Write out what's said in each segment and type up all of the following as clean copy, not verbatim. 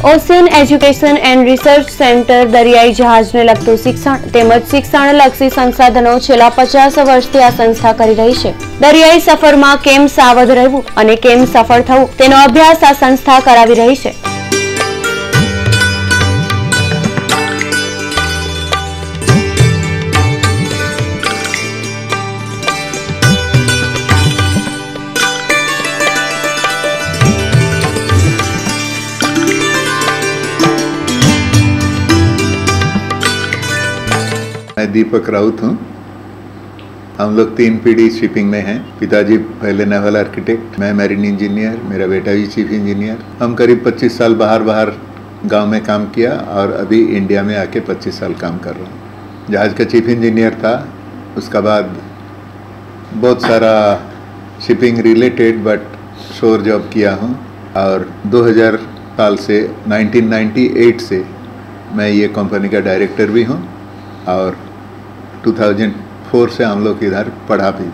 Ocean education and research centre दरियाई जहाजने लगતું શિક્ષણ તેમજ શિક્ષણલક્ષી સંસાધનો છેલ્લા 50 વર્ષથી આ સંસ્થા કરી રહી છે। દરિયાઈ સફરમાં કેમ સાવધ રહેવું અને કેમ સફળ થવું તેનો અભ્યાસ આ સંસ્થા કરાવી રહી છે। मैं दीपक राउत हूँ। हम लोग 3 पीढ़ी शिपिंग में हैं। पिताजी पहले नेवल आर्किटेक्ट, मैं मैरीन इंजीनियर, मेरा बेटा भी चीफ इंजीनियर। हम करीब 25 साल बाहर गांव में काम किया और अभी इंडिया में आके 25 साल काम कर रहा हूँ। जहाज़ का चीफ इंजीनियर था, उसका बाद बहुत सारा शिपिंग रिलेटेड बट शोर जॉब किया हूँ और 2000 साल से 1998 से मैं ये कंपनी का डायरेक्टर भी हूँ और 2004 से हम लोग इधर पढ़ा भी।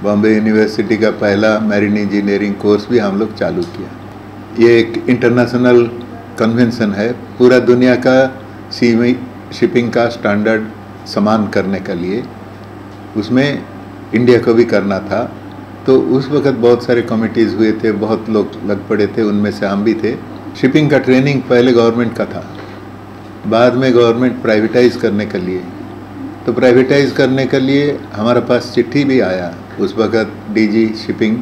बॉम्बे यूनिवर्सिटी का पहला मैरीन इंजीनियरिंग कोर्स भी हम लोग चालू किया। ये एक इंटरनेशनल कन्वेंशन है, पूरा दुनिया का शिपिंग का स्टैंडर्ड समान करने के लिए। उसमें इंडिया को भी करना था, तो उस वक्त बहुत सारे कमिटीज़ हुए थे, बहुत लोग लग पड़े थे, उनमें से हम भी थे। शिपिंग का ट्रेनिंग पहले गवर्नमेंट का था, बाद में गवर्नमेंट प्राइवेटाइज करने के लिए, तो प्राइवेटाइज करने के लिए हमारे पास चिट्ठी भी आया। उस वक्त डीजी शिपिंग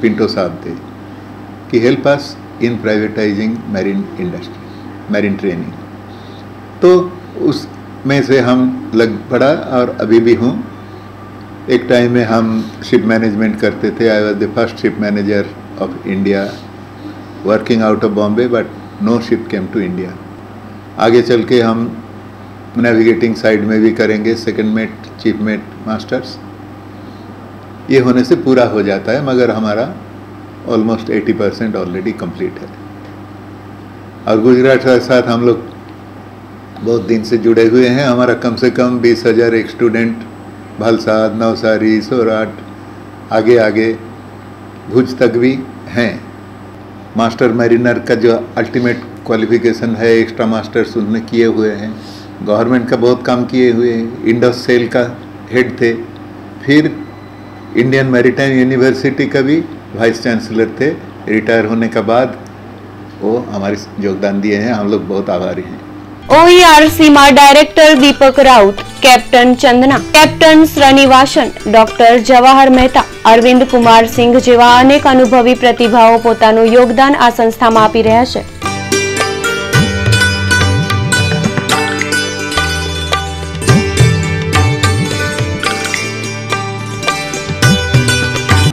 पिंटो साहब थे कि help us in privatising marine industry, marine training. तो उसमें से हम लग पड़ा और अभी भी हूँ। एक टाइम में हम शिप मैनेजमेंट करते थे। I was the first ship manager of India working out of Bombay, but no ship came to India. आगे चल के हम नेविगेटिंग साइड में भी करेंगे, second mate, chief mate, masters. ये होने से पूरा हो जाता है, मगर हमारा ऑलमोस्ट 80% ऑलरेडी कंप्लीट है। और गुजरात के साथ हम लोग बहुत दिन से जुड़े हुए हैं। हमारा कम से कम 20,000 एक स्टूडेंट भलसाद, नवसारी, सोराट, आगे भुज तक भी हैं। मास्टर मैरिनर का जो अल्टीमेट क्वालिफिकेशन है, एक्स्ट्रा मास्टर्स उन्होंने किए हुए हैं। गवर्नमेंट का बहुत काम किए हुए हैं। इंडस सेल का हेड थे, फिर इंडियन मैरीटाइम यूनिवर्सिटी का भी वाइस चांसलर थे। रिटायर होने के बाद वो हमारे योगदान दिए हैं, हम लोग बहुत आभारी हैं। OERC में director Deepak Raut, captain Chandana, captain Srinivasan, doctor Jawahar Mehta, Arvind Kumar Singh जेवा अनेक अनुभवी प्रतिभाओं पोतानुं योगदान आ संस्थामां आपी रह्या छे।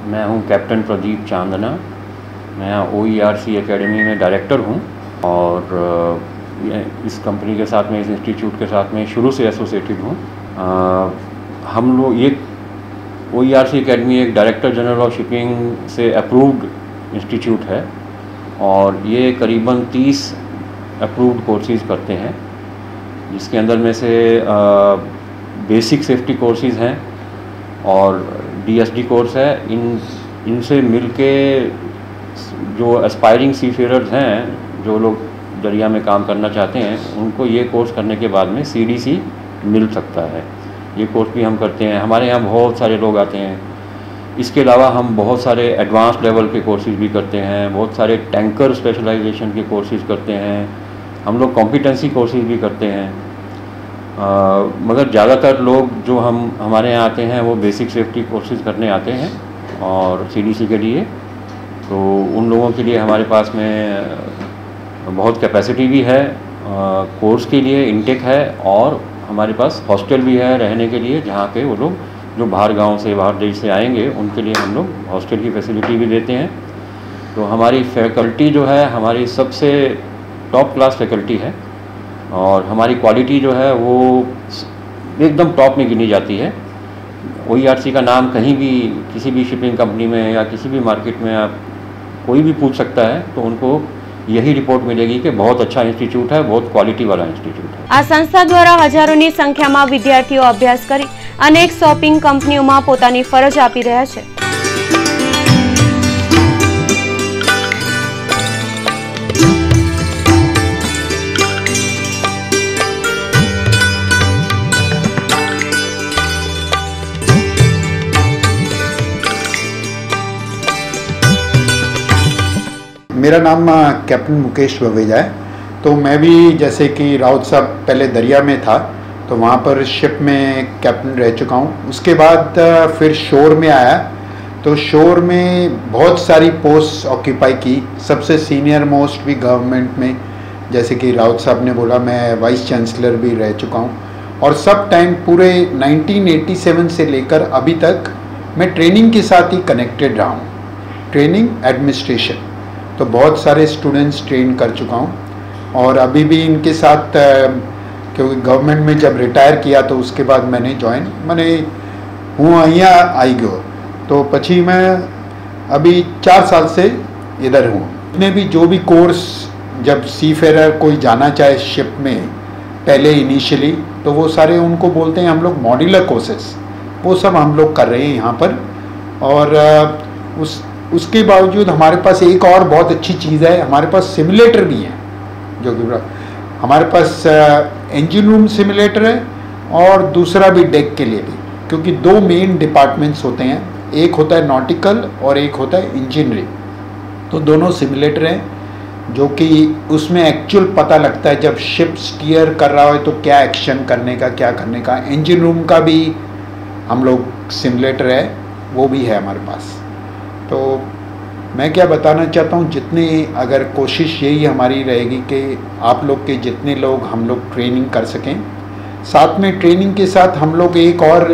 मैं हूं कैप्टन प्रदीप चांदना। मैं OERC एकेडमी में डायरेक्टर हूं और इस कंपनी के साथ में, इस इंस्टीट्यूट के साथ में शुरू से एसोसिएटेड हूँ। हम लोग ये OERC एकेडमी एक डायरेक्टर जनरल ऑफ शिपिंग से अप्रूव्ड इंस्टीट्यूट है और ये करीबन 30 अप्रूव्ड कोर्सेज़ करते हैं, जिसके अंदर में से बेसिक सेफ्टी कोर्सेज़ हैं और DSD कोर्स है। इनसे मिलके जो एस्पायरिंग सीफेयरर्स हैं, जो लोग दरिया में काम करना चाहते हैं, उनको ये कोर्स करने के बाद में CDC मिल सकता है। ये कोर्स भी हम करते हैं। हमारे यहाँ बहुत सारे लोग आते हैं। इसके अलावा हम बहुत सारे एडवांस लेवल के कोर्सेज भी करते हैं, बहुत सारे टैंकर स्पेशलाइजेशन के कोर्सेज करते हैं, हम लोग कॉम्पिटेंसी कोर्सेज भी करते हैं। मगर ज़्यादातर लोग जो हमारे यहाँ आते हैं वो बेसिक सेफ्टी कोर्सेज करने आते हैं और CDC के लिए। तो उन लोगों के लिए हमारे पास में बहुत कैपेसिटी भी है, कोर्स के लिए इंटेक है और हमारे पास हॉस्टल भी है रहने के लिए, जहाँ पे वो लोग जो बाहर गांव से, बाहर देश से आएंगे उनके लिए हम लोग हॉस्टल की फैसिलिटी भी देते हैं। तो हमारी फैकल्टी जो है हमारी सबसे टॉप क्लास फैकल्टी है और हमारी क्वालिटी जो है वो एकदम टॉप में गिनी जाती है। OERC का नाम कहीं भी, किसी भी शिपिंग कंपनी में या किसी भी मार्केट में आप कोई भी पूछ सकता है तो उनको यही रिपोर्ट मिलेगी कि बहुत अच्छा इंस्टीट्यूट है, बहुत क्वालिटी वाला इंस्टीट्यूट है। आ संस्था द्वारा हजारोनी संख्यामां विद्यार्थीओ अभ्यास करी अनेक शॉपिंग कंपनीओमां पोतानी फरज आपी रह्या छे। मेरा नाम कैप्टन मुकेश ववेजा है। तो मैं भी जैसे कि राउत साहब पहले दरिया में था तो वहाँ पर शिप में कैप्टन रह चुका हूँ। उसके बाद फिर शोर में आया तो शोर में बहुत सारी पोस्ट ऑक्यूपाई की। सबसे सीनियर मोस्ट भी गवर्नमेंट में जैसे कि राउत साहब ने बोला, मैं वाइस चांसलर भी रह चुका हूँ। और सब टाइम पूरे 1987 से लेकर अभी तक मैं ट्रेनिंग के साथ ही कनेक्टेड रहा हूँ। ट्रेनिंग एडमिनिस्ट्रेशन तो बहुत सारे स्टूडेंट्स ट्रेन कर चुका हूँ और अभी भी इनके साथ क्योंकि गवर्नमेंट में जब रिटायर किया तो उसके बाद मैंने हूँ અહીંયા आई गयो। तो પછી मैं अभी 4 साल से इधर हूँ। इतने भी जो भी कोर्स जब सी फेयर कोई जाना चाहे शिप में पहले इनिशियली तो वो सारे उनको बोलते हैं हम लोग मॉड्यूलर कोर्सेस, वो सब हम लोग कर रहे हैं यहाँ पर। और उसके बावजूद हमारे पास एक और बहुत अच्छी चीज़ है, हमारे पास सिमुलेटर भी है। जो कि हमारे पास इंजन रूम सिमुलेटर है और दूसरा भी डेक के लिए भी, क्योंकि 2 मेन डिपार्टमेंट्स होते हैं, एक होता है नॉटिकल और एक होता है इंजीनियरिंग। तो दोनों सिमुलेटर हैं जो कि उसमें एक्चुअल पता लगता है जब शिप स्टीयर कर रहा है तो क्या एक्शन करने का, क्या करने का। इंजन रूम का भी हम लोग सिमुलेटर है, वो भी है हमारे पास। तो मैं क्या बताना चाहता हूँ, जितने अगर कोशिश यही हमारी रहेगी कि आप लोग के जितने लोग हम लोग ट्रेनिंग कर सकें। साथ में ट्रेनिंग के साथ हम लोग एक और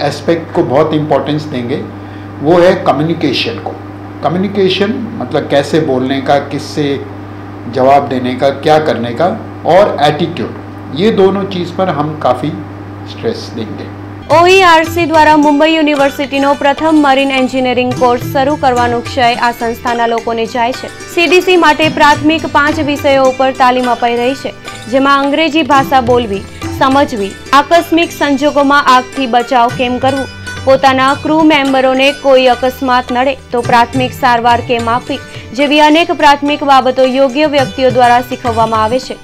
एस्पेक्ट को बहुत इम्पोर्टेंस देंगे, वो है कम्युनिकेशन को। कम्युनिकेशन मतलब कैसे बोलने का, किससे जवाब देने का, क्या करने का, और एटीट्यूड, ये दोनों चीज़ पर हम काफ़ी स्ट्रेस देंगे। OERC દ્વારા મુંબઈ યુનિવર્સિટીનો પ્રથમ મરીન એન્જિનિયરિંગ કોર્સ શરૂ કરવાનો ક્ષય આ સંસ્થાના લોકોને જાય છે। CDC માટે પ્રાથમિક 5 વિષયો ઉપર તાલીમ અપાઈ રહી છે, જેમાં અંગ્રેજી ભાષા બોલવી, સમજવી, આકસ્મિક સંજોગોમાં આગથી બચાવ કેમ કરવું, પોતાના ક્રૂ મેમ્બરોને કોઈ અકસ્માત નડે તો પ્રાથમિક સારવાર કેમ આપવી જેવી અનેક પ્રાથમિક બાબતો યોગ્ય વ્યક્તિઓ દ્વારા શીખવવામાં આવે છે।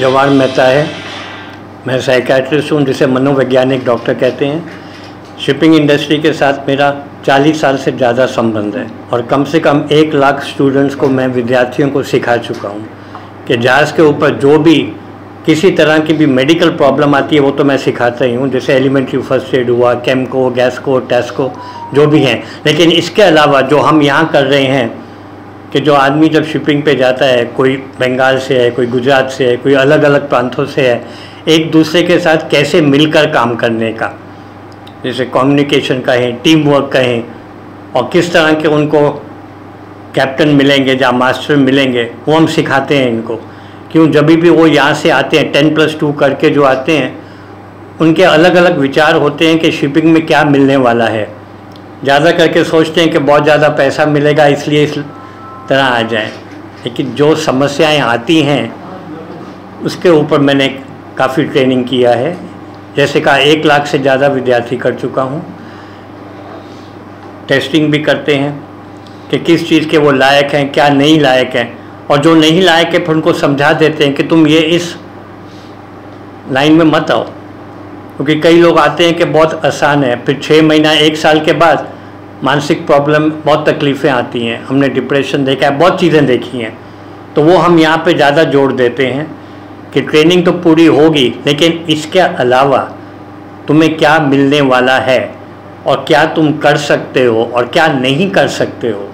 जवाहर मेहता है, मैं साइकियाट्रिस्ट हूँ जिसे मनोवैज्ञानिक डॉक्टर कहते हैं। शिपिंग इंडस्ट्री के साथ मेरा 40 साल से ज़्यादा संबंध है और कम से कम 1 लाख स्टूडेंट्स को मैं विद्यार्थियों को सिखा चुका हूँ कि जहाज़ के ऊपर जो भी किसी तरह की भी मेडिकल प्रॉब्लम आती है वो तो मैं सिखाता ही हूँ, जैसे एलिमेंट्री फर्स्ट एड हुआ, केमको, गैसको, टेस्को जो भी हैं। लेकिन इसके अलावा जो हम यहाँ कर रहे हैं कि जो आदमी जब शिपिंग पे जाता है, कोई बंगाल से है, कोई गुजरात से है, कोई अलग अलग प्रांतों से है, एक दूसरे के साथ कैसे मिलकर काम करने का, जैसे कम्युनिकेशन कहें, टीम वर्क कहें, और किस तरह के उनको कैप्टन मिलेंगे या मास्टर मिलेंगे वो हम सिखाते हैं इनको। क्यों, जब भी वो यहाँ से आते हैं 10+2 करके जो आते हैं उनके अलग अलग विचार होते हैं कि शिपिंग में क्या मिलने वाला है। ज़्यादा करके सोचते हैं कि बहुत ज़्यादा पैसा मिलेगा इसलिए इस तरह आ जाए, लेकिन जो समस्याएं आती हैं उसके ऊपर मैंने काफ़ी ट्रेनिंग किया है। जैसे कहा 1 लाख से ज़्यादा विद्यार्थी कर चुका हूँ। टेस्टिंग भी करते हैं कि किस चीज़ के वो लायक हैं, क्या नहीं लायक हैं, और जो नहीं लायक है फिर उनको समझा देते हैं कि तुम ये इस लाइन में मत आओ, क्योंकि कई लोग आते हैं कि बहुत आसान है, फिर 6 महीना 1 साल के बाद मानसिक प्रॉब्लम, बहुत तकलीफ़ें आती हैं। हमने डिप्रेशन देखा है, बहुत चीज़ें देखी हैं। तो वो हम यहाँ पे ज़्यादा जोर देते हैं कि ट्रेनिंग तो पूरी होगी, लेकिन इसके अलावा तुम्हें क्या मिलने वाला है और क्या तुम कर सकते हो और क्या नहीं कर सकते हो,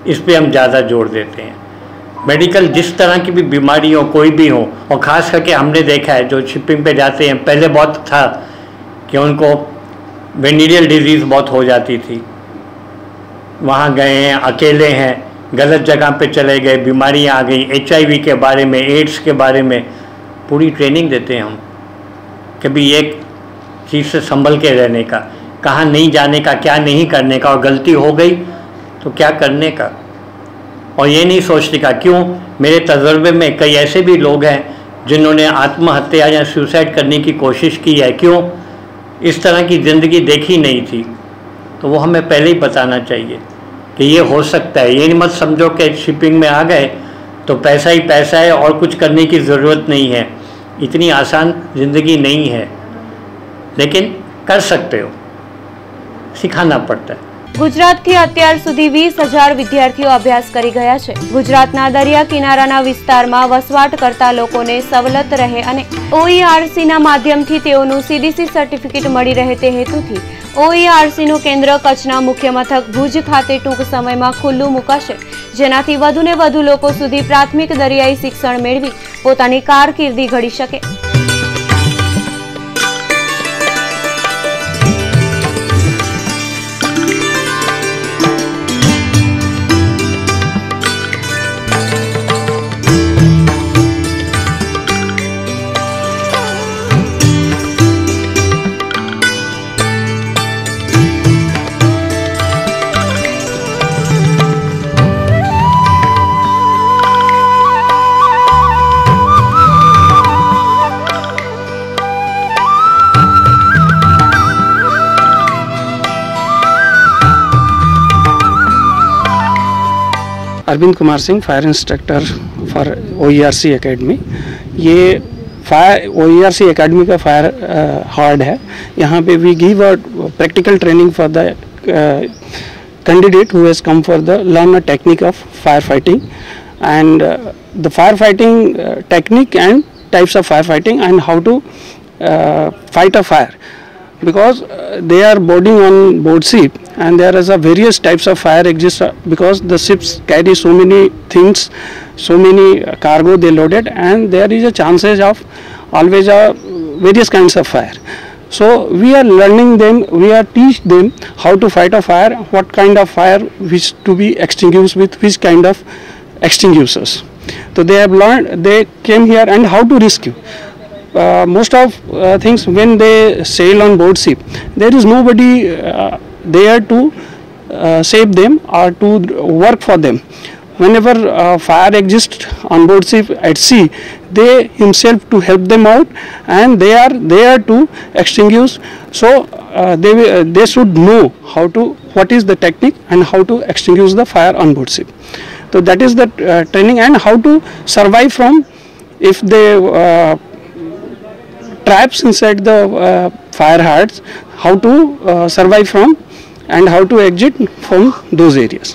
इस पे हम ज़्यादा जोर देते हैं। मेडिकल जिस तरह की भी बीमारी हो, कोई भी हो, और ख़ास करके हमने देखा है जो शिपिंग पे जाते हैं, पहले बहुत था कि उनको वेनेरियल डिजीज़ बहुत हो जाती थी, वहाँ गए हैं, अकेले हैं, गलत जगह पे चले गए, बीमारियाँ आ गई, HIV के बारे में, एड्स के बारे में पूरी ट्रेनिंग देते हैं हम, कभी एक चीज़ से संभल के रहने का, कहाँ नहीं जाने का, क्या नहीं करने का, और गलती हो गई तो क्या करने का, और ये नहीं सोचने का। क्यों, मेरे तजर्बे में कई ऐसे भी लोग हैं जिन्होंने आत्महत्या या सुसाइड करने की कोशिश की है। क्यों, इस तरह की ज़िंदगी देखी नहीं थी। तो वो हमें पहले ही बताना चाहिए कि ये हो सकता है। ये मत समझो कि शिपिंग में आ गए तो पैसा ही पैसा है और कुछ करने की ज़रूरत नहीं है। इतनी आसान ज़िंदगी नहीं है, लेकिन कर सकते हो, सिखाना पड़ता है। ગુજરાતથી અત્યાર સુધી 20,000 વિદ્યાર્થીઓ અભ્યાસ કરી ગયા છે। ગુજરાતના દરિયા કિનારાના વિસ્તારમાં વસવાટ કરતા લોકોને સવલત રહે અને OERCના માધ્યમથી તેઓનું CDC સર્ટિફિકેટ મળી રહે તે હેતુથી OERCનું કેન્દ્ર કચ્છના મુખ્ય મથક ભુજ ખાતે ટૂંક સમયમાં ખુલ્લું મુકાશે, જેનાથી વધુને વધુ લોકો સુધી પ્રાથમિક દરિયાઈ શિક્ષણ મેળવી પોતાની કારકિર્દી ઘડી શકે। Arvind Kumar Singh, fire instructor for OERC academy. ये OERC एकेडमी का फायर हार्ड है। यहाँ पे we give a practical training for the candidate who has come for the learn a technique of fire fighting and the fire fighting technique and types of fire fighting and how to fight a fire, because they are boarding on board ship and there is a various types of fire exist because the ships carry so many things, so many cargo they loaded, and there is a chances of always various kinds of fire. So we are learning them, we are teach them how to fight a fire, what kind of fire which to be extinguished with which kind of extinguishers. So they have learned, they came here, and how to rescue. Most of things when they sail on board ship, there is nobody there to save them or to work for them. Whenever fire exists on board ship at sea, they himself to help them out, and they are there to extinguish. So they should know how to, what is the technique and how to extinguish the fire on board ship. So that is the training, and how to survive from if they traps inside the fire hearts, how to survive from and how to exit from those areas.